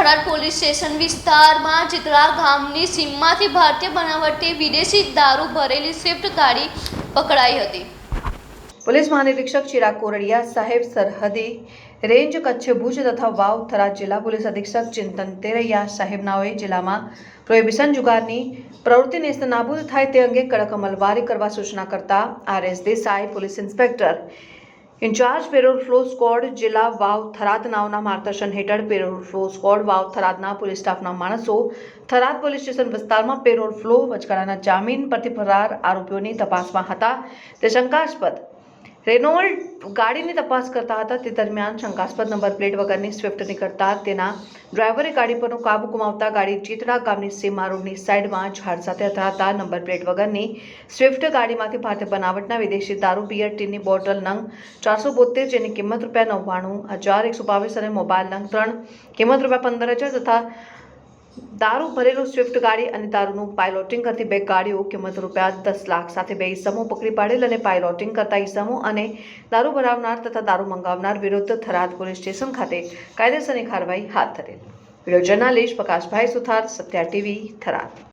Tharad police station વિસ્તારમાં ચિત્રા ગામની સીમમાંથી ભારતીય બનાવટી વિદેશી દારૂ ભરેલી સ્વિફ્ટ ગાડી પકડાઈ હતી। પોલીસ મહાનિરીક્ષક ચિરાગ કોરડિયા સાહેબ, સરહદી રેન્જ કચ્છ ભુજ તથા વાવ થરાદ જિલ્લા પોલીસ અધિક્ષક ચિંતન તેરૈયા સાહેબનાઓએ જિલ્લામાં પ્રોહિબિશન જુગારની પ્રવૃત્તિ નેસ્તનાબૂદ થાય તે અંગે કડક અમલવારી કરવા સૂચના કરતા RS Desai, police inspector in charge parole furlough squad જિલ્લા વાવ થરાદ નાઓના માર્ગદર્શન હેઠળ પેરોલ ફ્લો સ્ક્વોડ વાવ થરાદના પોલીસ સ્ટાફના માણસો થરાદ પોલીસ સ્ટેશન વિસ્તારમાં પેરોલ ફ્લો વચગાળાના જામીન પરથી ફરાર આરોપીઓની તપાસમાં હતા। તે શંકાસ્પદ રેનોલ્ટ ગાડીની તપાસ કરતા હતા। તે દરમિયાન શંકાસ્પદ નંબર પ્લેટ વગરની સ્વિફ્ટ નીકળતા તેના ડ્રાઈવરે ગાડી પરનો કાબુ ગુમાવતા ગાડી ચિત્રા ગામની સીમા રોડની સાઈડમાં ઝાડ સાથે અથડાતા નંબર પ્લેટ વગરની સ્વિફ્ટ ગાડીમાંથી ભારતીય બનાવટના વિદેશી દારૂ બિયર ટીનની બોટલ નંગ 472 જેની કિંમત ₹99,122 અને મોબાઈલ નંગ 3 કિંમત ₹15,000 તથા દારૂ ભરેલું સ્વિફ્ટ ગાડી અને દારૂનું પાયલોટિંગ કરતી બે ગાડીઓ કિંમત ₹10 લાખ સાથે બે ઇસમો પકડી પાડેલ અને પાયલોટિંગ કરતા ઇસમો અને દારૂ ભરાવનાર તથા દારૂ મંગાવનાર વિરુદ્ધ થરાદ પોલીસ સ્ટેશન ખાતે કાયદેસરની કાર્યવાહી હાથ ધરેલ। વિડીયો જર્નાલિસ્ટ પ્રકાશભાઈ સુથાર, સત્યા ટીવી, થરાદ।